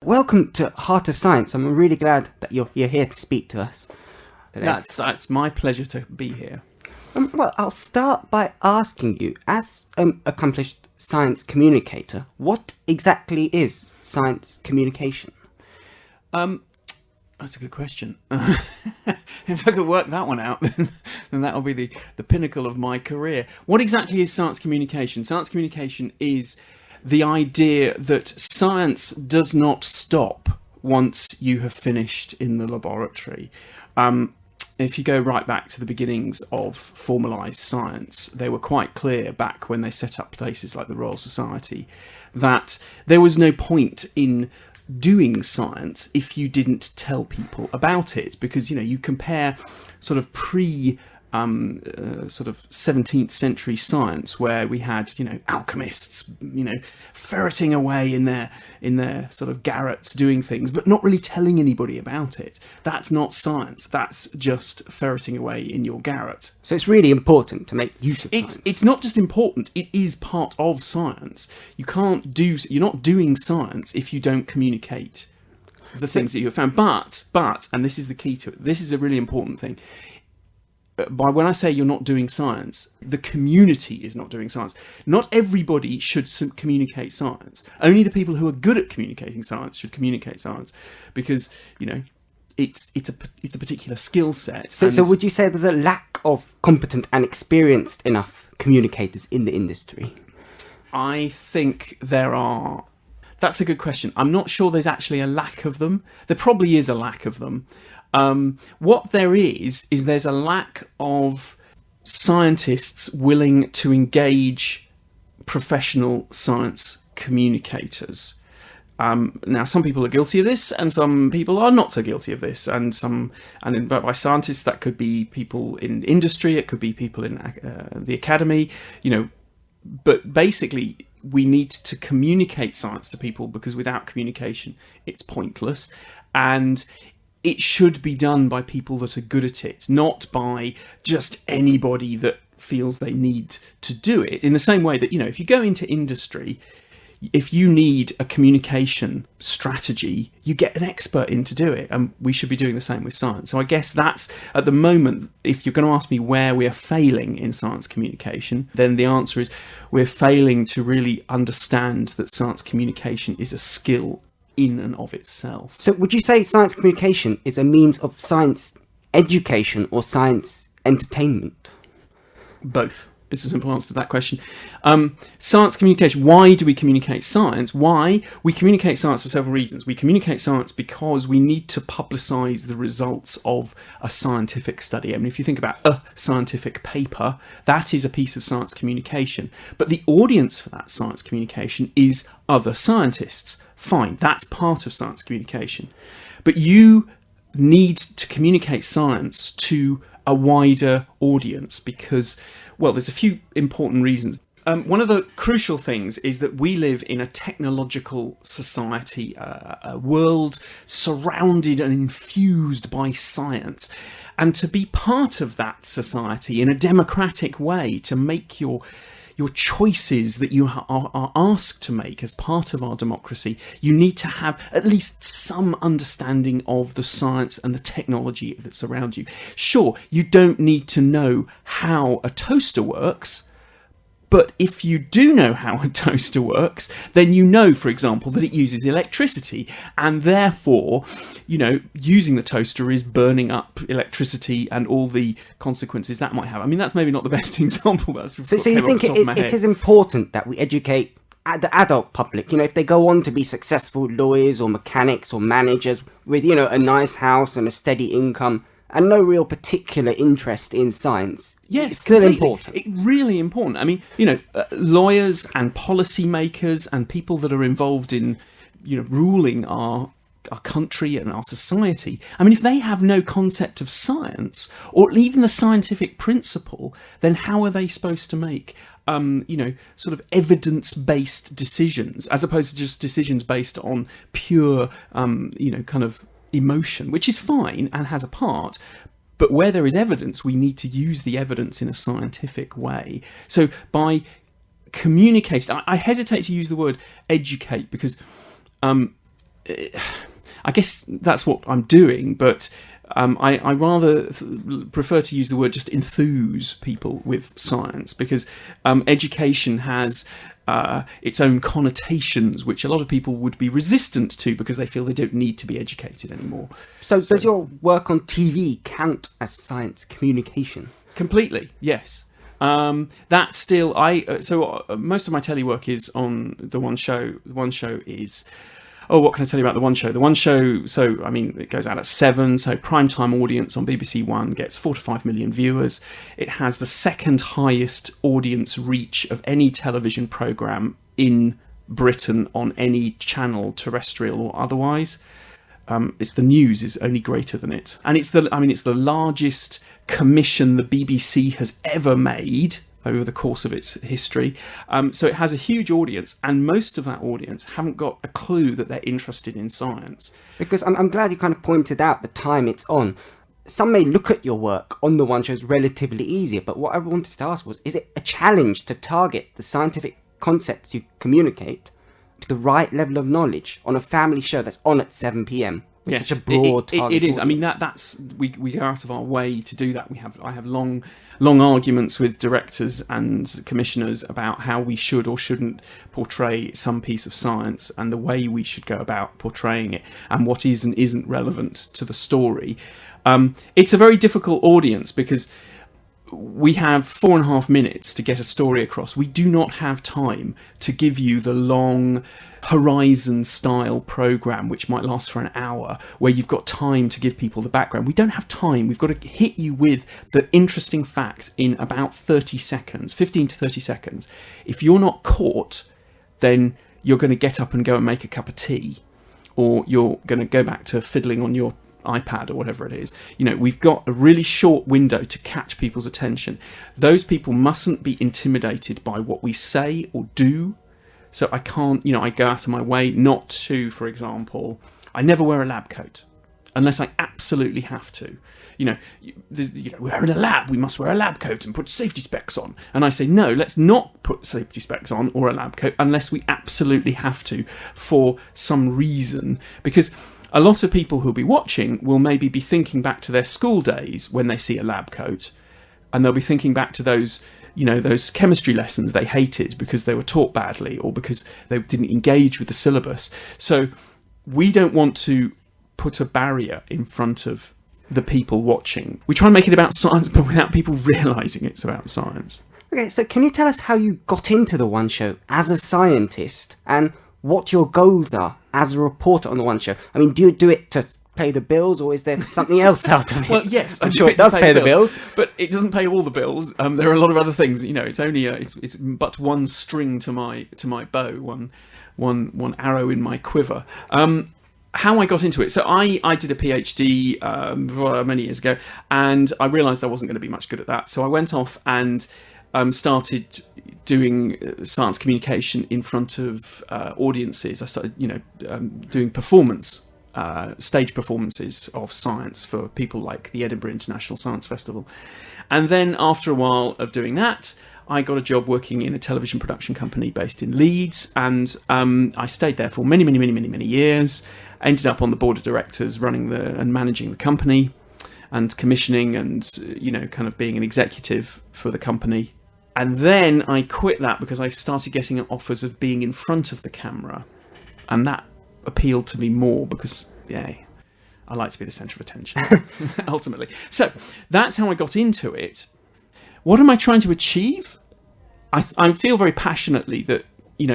welcome to Heart of Science. I'm really glad that you're here to speak to us today. That's my pleasure to be here. Well, I'll start by asking you, as an accomplished science communicator, what exactly is science communication? That's a good question. If I could work that one out, then that will be the pinnacle of my career. What exactly is science communication? Science communication is the idea that science does not stop once you have finished in the laboratory. If you go right back to the beginnings of formalised science, they were quite clear back when they set up places like the Royal Society that there was no point in doing science if you didn't tell people about it, because you compare sort of sort of 17th century science where we had alchemists ferreting away in their sort of garrets doing things but not really telling anybody about it. That's not science, that's just ferreting away in your garret. So it's really important to make use of science. It's not just important, it is part of science. You're not doing science if you don't communicate the things that you have found. But and this is the key to it, this is a really important thing. When I say you're not doing science, the community is not doing science. Not everybody should communicate science. Only the people who are good at communicating science should communicate science, because it's a particular skill set. So would you say there's a lack of competent and experienced enough communicators in the industry? I think there are. That's a good question. I'm not sure there's actually a lack of them. There probably is a lack of them. What there is there's a lack of scientists willing to engage professional science communicators. Now, some people are guilty of this, and some people are not so guilty of this. But by scientists, that could be people in industry, it could be people in the academy. But basically, we need to communicate science to people, because without communication, it's pointless. And it should be done by people that are good at it, not by just anybody that feels they need to do it. In the same way that, if you go into industry, if you need a communication strategy, you get an expert in to do it. And we should be doing the same with science. So I guess that's, at the moment, if you're going to ask me where we are failing in science communication, then the answer is we're failing to really understand that science communication is a skill in and of itself. So would you say science communication is a means of science education or science entertainment? Both. It's a simple answer to that question. Science communication. Why do we communicate science? Why? We communicate science for several reasons. We communicate science because we need to publicise the results of a scientific study. I mean, if you think about a scientific paper, that is a piece of science communication. But the audience for that science communication is other scientists. Fine, that's part of science communication. But you need to communicate science to a wider audience because, well, there's a few important reasons. One of the crucial things is that we live in a technological society, a world surrounded and infused by science. And to be part of that society in a democratic way, to make your choices that you are asked to make as part of our democracy, you need to have at least some understanding of the science and the technology that's around you. Sure, you don't need to know how a toaster works, but if you do know how a toaster works, then you know, for example, that it uses electricity, and therefore, using the toaster is burning up electricity and all the consequences that might have. I mean, that's maybe not the best example. So you think it is important that we educate the adult public, if they go on to be successful lawyers or mechanics or managers with, a nice house and a steady income, and no real particular interest in science. Yes, it's still important. Really important. I mean, lawyers and policymakers and people that are involved in, ruling our country and our society. I mean, if they have no concept of science or even the scientific principle, then how are they supposed to make, sort of evidence-based decisions, as opposed to just decisions based on pure, kind of emotion, which is fine and has a part, but where there is evidence, we need to use the evidence in a scientific way. So by communicating, I hesitate to use the word educate because I guess that's what I'm doing, but I rather prefer to use the word just enthuse people with science, because education has its own connotations, which a lot of people would be resistant to because they feel they don't need to be educated anymore. So does your work on TV count as science communication? Completely, yes. That's still most of my telly work is on the One Show. The One Show is. Oh, what can I tell you about the One Show? The One Show, so, I mean, it goes out at 7, so primetime audience on BBC One gets 4 to 5 million viewers. It has the second highest audience reach of any television programme in Britain on any channel, terrestrial or otherwise. It's the news is only greater than it. And it's the largest commission the BBC has ever made over the course of its history. So it has a huge audience, and most of that audience haven't got a clue that they're interested in science. Because I'm glad you kind of pointed out the time it's on. Some may look at your work on the One Show as relatively easier, but what I wanted to ask was, is it a challenge to target the scientific concepts you communicate to the right level of knowledge on a family show that's on at 7 p.m? Yes, such a broad target it is. audience? I mean, that's we go out of our way to do that. I have long arguments with directors and commissioners about how we should or shouldn't portray some piece of science, and the way we should go about portraying it, and what is and isn't relevant to the story. It's a very difficult audience because we have 4.5 minutes to get a story across. We do not have time to give you the long Horizon style program which might last for an hour, where you've got time to give people the background. We don't have time. We've got to hit you with the interesting fact in about 30 seconds, 15 to 30 seconds. If you're not caught, then you're going to get up and go and make a cup of tea, or you're going to go back to fiddling on your iPad or whatever it is. You know, we've got a really short window to catch people's attention. Those people mustn't be intimidated by what we say or do. So I can't, I go out of my way not to, for example, I never wear a lab coat unless I absolutely have to. We're in a lab, we must wear a lab coat and put safety specs on. And I say, no, let's not put safety specs on or a lab coat unless we absolutely have to for some reason. Because a lot of people who'll be watching will maybe be thinking back to their school days when they see a lab coat, and they'll be thinking back to those chemistry lessons they hated because they were taught badly or because they didn't engage with the syllabus. So we don't want to put a barrier in front of the people watching. We try and make it about science, but without people realising it's about science. Okay, so can you tell us how you got into the One Show as a scientist, and what your goals are as a reporter on the One Show? I mean, do you do it to pay the bills, or is there something else out of it? Well, yes, I'm sure it does pay the bills, but it doesn't pay all the bills. There are a lot of other things. It's only it's but one string to my bow, one arrow in my quiver. How I got into it. So I did a PhD many years ago, and I realised I wasn't going to be much good at that. So I went off and started doing science communication in front of audiences. I started, doing stage performances of science for people like the Edinburgh International Science Festival. And then after a while of doing that, I got a job working in a television production company based in Leeds, and I stayed there for many, many, many, many, many years. I ended up on the board of directors running and managing the company and commissioning and, kind of being an executive for the company. And then I quit that because I started getting offers of being in front of the camera, and that appealed to me more because, I like to be the centre of attention, ultimately. So that's how I got into it. What am I trying to achieve? I feel very passionately that,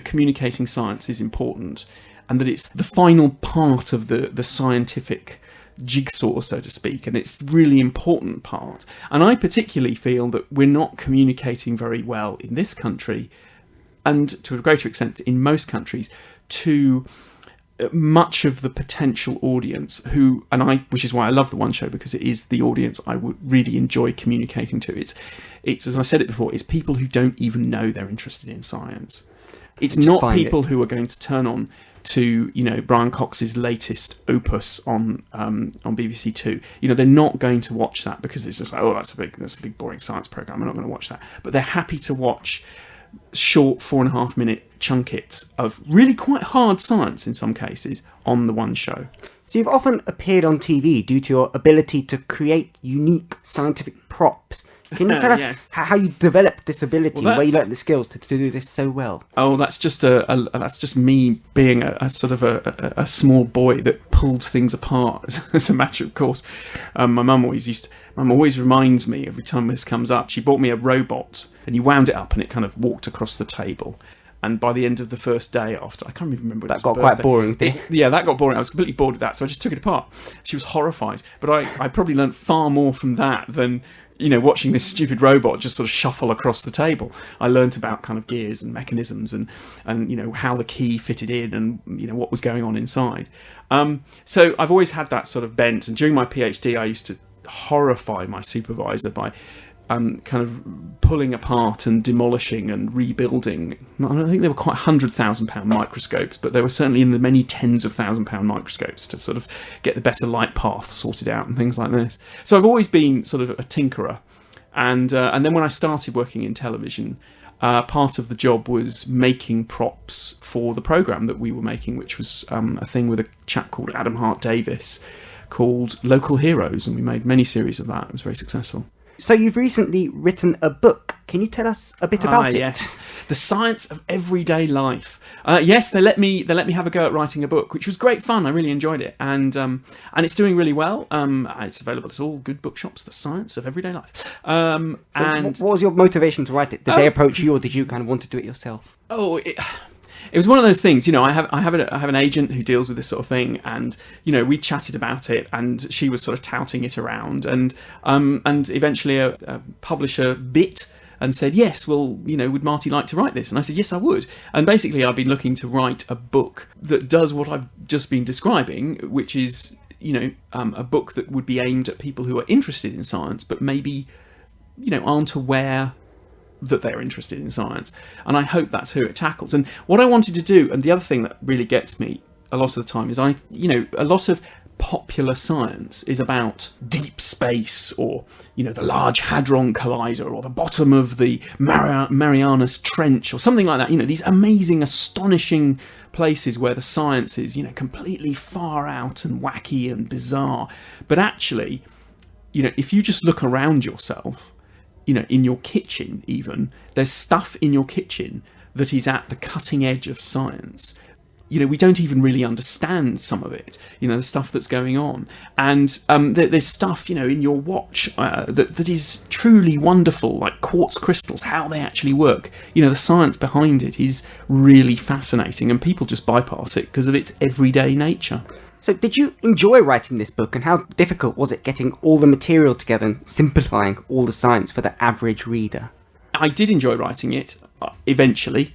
communicating science is important, and that it's the final part of the scientific jigsaw, so to speak, and it's a really important part. And I particularly feel that we're not communicating very well in this country, and to a greater extent in most countries, to much of the potential audience which is why I love the One Show, because it is the audience I would really enjoy communicating to. It's as I said it before, it's people who don't even know they're interested in science. It's not people who are going to turn on to Brian Cox's latest opus on BBC Two. They're not going to watch that because it's just that's a big boring science program. I'm not going to watch that. But they're happy to watch short 4.5 minute chunk it of really quite hard science in some cases on the one show. So you've often appeared on TV due to your ability to create unique scientific props. Can you tell us Yes. how you developed this ability, where you learnt the skills to do this so well? Oh, that's just me being a sort of a small boy that pulled things apart as a matter of course. My mum always reminds me every time this comes up. She bought me a robot, and you wound it up, and it kind of walked across the table. And by the end of the first day after, I can't even remember. That got quite boring. Yeah, that got boring. I was completely bored with that, so I just took it apart. She was horrified, but I probably learnt far more from that than watching this stupid robot just sort of shuffle across the table. I learnt about kind of gears and mechanisms and how the key fitted in and what was going on inside. So I've always had that sort of bent. And during my PhD, I used to horrify my supervisor by kind of pulling apart and demolishing and rebuilding. I think they were quite £100,000 microscopes, but they were certainly in the many tens of £1,000 microscopes to sort of get the better light path sorted out and things like this. So I've always been sort of a tinkerer. And then when I started working in television, part of the job was making props for the programme that we were making, which was a thing with a chap called Adam Hart Davis called Local Heroes, and we made many series of that. It was very successful. So you've recently written a book. Can you tell us a bit about it? Yes, The Science of Everyday Life. Yes, they let me have a go at writing a book, which was great fun. I really enjoyed it, and it's doing really well. It's available at all good bookshops. The Science of Everyday Life. What was your motivation to write it? Did they approach you, or did you kind of want to do it yourself? It was one of those things, I have an agent who deals with this sort of thing, and we chatted about it, and she was sort of touting it around, and eventually a publisher bit and said, yes, well, would Marty like to write this? And I said, yes, I would. And basically, I've been looking to write a book that does what I've just been describing, which is a book that would be aimed at people who are interested in science, but maybe aren't aware that they're interested in science. And I hope that's who it tackles. And what I wanted to do, and the other thing that really gets me a lot of the time, is a lot of popular science is about deep space, or the Large Hadron Collider, or the bottom of the Marianas Trench, or something like that. These amazing, astonishing places where the science is completely far out and wacky and bizarre. But actually, if you just look around yourself, in your kitchen even, there's stuff in your kitchen that is at the cutting edge of science. We don't even really understand some of it, the stuff that's going on. And there's stuff, in your watch that is truly wonderful, like quartz crystals, how they actually work. The science behind it is really fascinating, and people just bypass it because of its everyday nature. So did you enjoy writing this book, and how difficult was it getting all the material together and simplifying all the science for the average reader? I did enjoy writing it, eventually.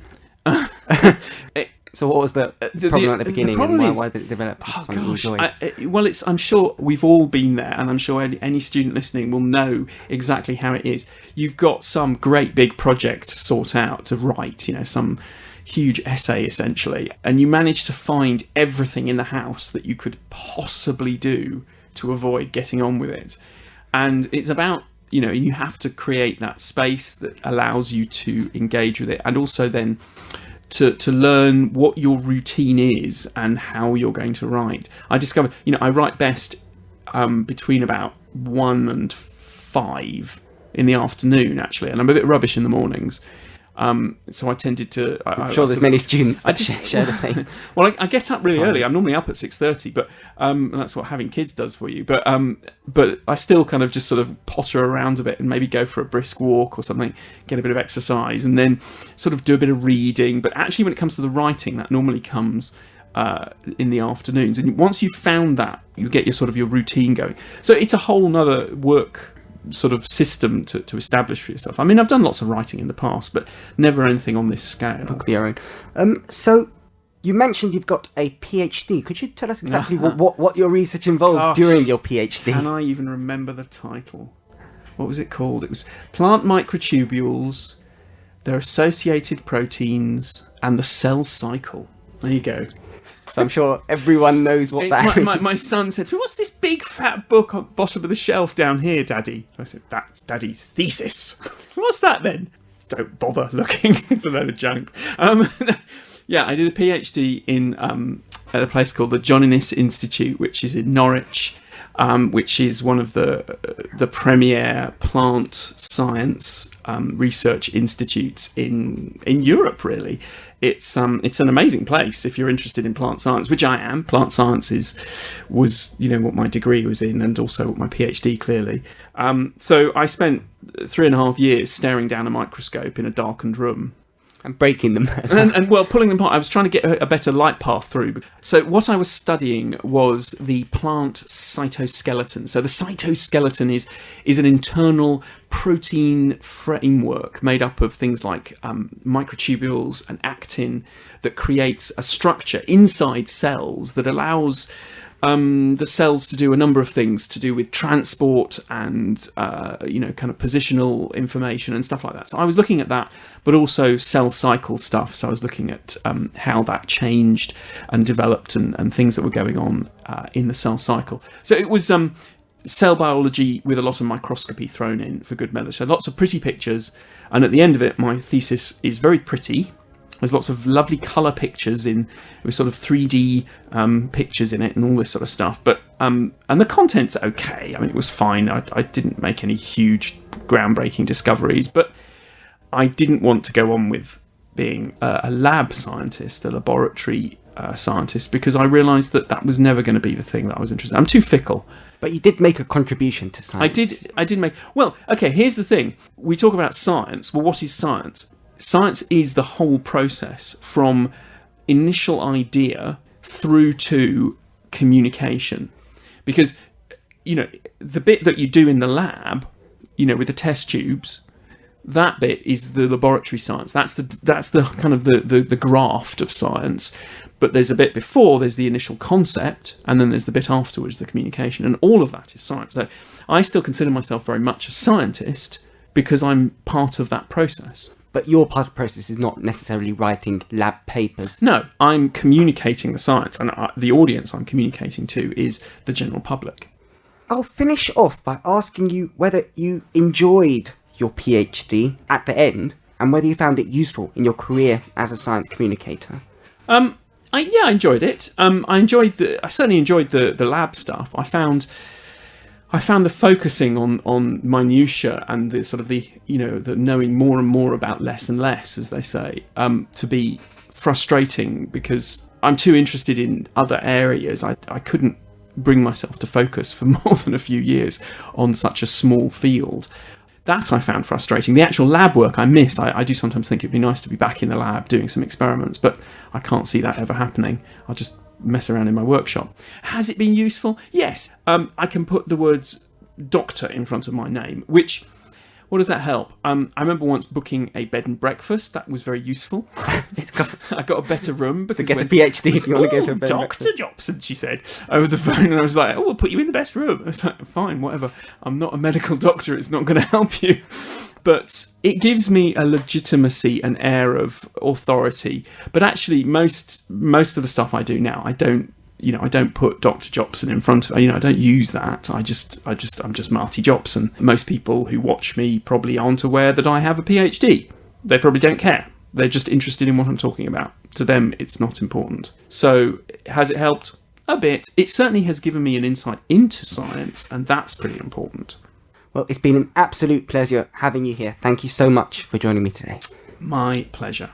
So what was the problem at the beginning, and why did it develop into something you enjoyed? I'm sure we've all been there, and I'm sure any student listening will know exactly how it is. You've got some great big project to sort out, to write, some huge essay essentially, and you manage to find everything in the house that you could possibly do to avoid getting on with it. And it's about, you have to create that space that allows you to engage with it, and also then to learn what your routine is and how you're going to write. I discovered, I write best between about 1 and 5 in the afternoon, actually, and I'm a bit rubbish in the mornings. So I tended to... I'm sure there's many students that share the same. Well, I get up really early. I'm normally up at 6:30, but that's what having kids does for you. But I still kind of just sort of potter around a bit and maybe go for a brisk walk or something, get a bit of exercise, and then sort of do a bit of reading. But actually, when it comes to the writing, that normally comes in the afternoons. And once you've found that, you get your routine going. So it's a whole nother work sort of system to establish for yourself. I mean, I've done lots of writing in the past, but never anything on this scale. Book of your own. So you mentioned you've got a PhD. Could you tell us exactly what your research involved during your PhD? Can I even remember the title? What was it called? It was Plant Microtubules, Their Associated Proteins, and the Cell Cycle. There you go. So I'm sure everyone knows what that is. My son said, what's this big fat book on the bottom of the shelf down here, Daddy? I said, that's Daddy's thesis. What's that then? don't bother looking. It's a load of junk. Yeah, I did a PhD in at a place called the John Innes Institute, which is in Norwich, which is one of the premier plant science research institutes in Europe. Really, it's an amazing place if you're interested in plant science, which I am. Plant science was what my degree was in, and also what my PhD clearly. So I spent 3.5 years staring down a microscope in a darkened room. And breaking them. And pulling them apart. I was trying to get a better light path through. So what I was studying was the plant cytoskeleton. So the cytoskeleton is an internal protein framework made up of things like microtubules and actin that creates a structure inside cells that allows the cells to do a number of things to do with transport and kind of positional information and stuff like that. So I was looking at that, but also cell cycle stuff. So I was looking at how that changed and developed and things that were going on in the cell cycle. So it was cell biology with a lot of microscopy thrown in for good measure. So lots of pretty pictures, and at the end of it, my thesis is very pretty. There's lots of lovely colour pictures with sort of 3D pictures in it and all this sort of stuff. But and the content's okay. I mean, it was fine. I didn't make any huge groundbreaking discoveries, but I didn't want to go on with being a lab scientist, a laboratory scientist, because I realised that was never going to be the thing that I was interested in. I'm too fickle. But you did make a contribution to science. I did make... Well, okay, here's the thing. We talk about science. Well, what is science? Science is the whole process from initial idea through to communication. Because, the bit that you do in the lab, with the test tubes, that bit is the laboratory science. That's the kind of the graft of science. But there's a bit before, there's the initial concept, and then there's the bit afterwards, the communication. And all of that is science. So I still consider myself very much a scientist because I'm part of that process. But your part of the process is not necessarily writing lab papers. No, I'm communicating the science, and the audience I'm communicating to is the general public. I'll finish off by asking you whether you enjoyed your PhD at the end, and whether you found it useful in your career as a science communicator. I enjoyed it. I certainly enjoyed the lab stuff. I found the focusing on minutiae and the sort of the knowing more and more about less and less, as they say, to be frustrating because I'm too interested in other areas. I couldn't bring myself to focus for more than a few years on such a small field. That I found frustrating. The actual lab work I missed. I do sometimes think it'd be nice to be back in the lab doing some experiments, but I can't see that ever happening. I'll just mess around in my workshop. Has it been useful? Yes. I can put the words doctor in front of my name, which... What does that help? I remember once booking a bed and breakfast. That was very useful. I got a better room. So get a PhD if you want to go to a bed and breakfast. Dr. Jopson, she said, over the phone. And I was like, we'll put you in the best room. I was like, fine, whatever. I'm not a medical doctor. It's not going to help you. But it gives me a legitimacy, an air of authority. But actually, most of the stuff I do now, I don't put Dr. Jopson in front of, I don't use that. I'm just Marty Jopson. Most people who watch me probably aren't aware that I have a PhD. They probably don't care. They're just interested in what I'm talking about. To them, it's not important. So, has it helped? A bit. It certainly has given me an insight into science, and that's pretty important. Well, it's been an absolute pleasure having you here. Thank you so much for joining me today. My pleasure.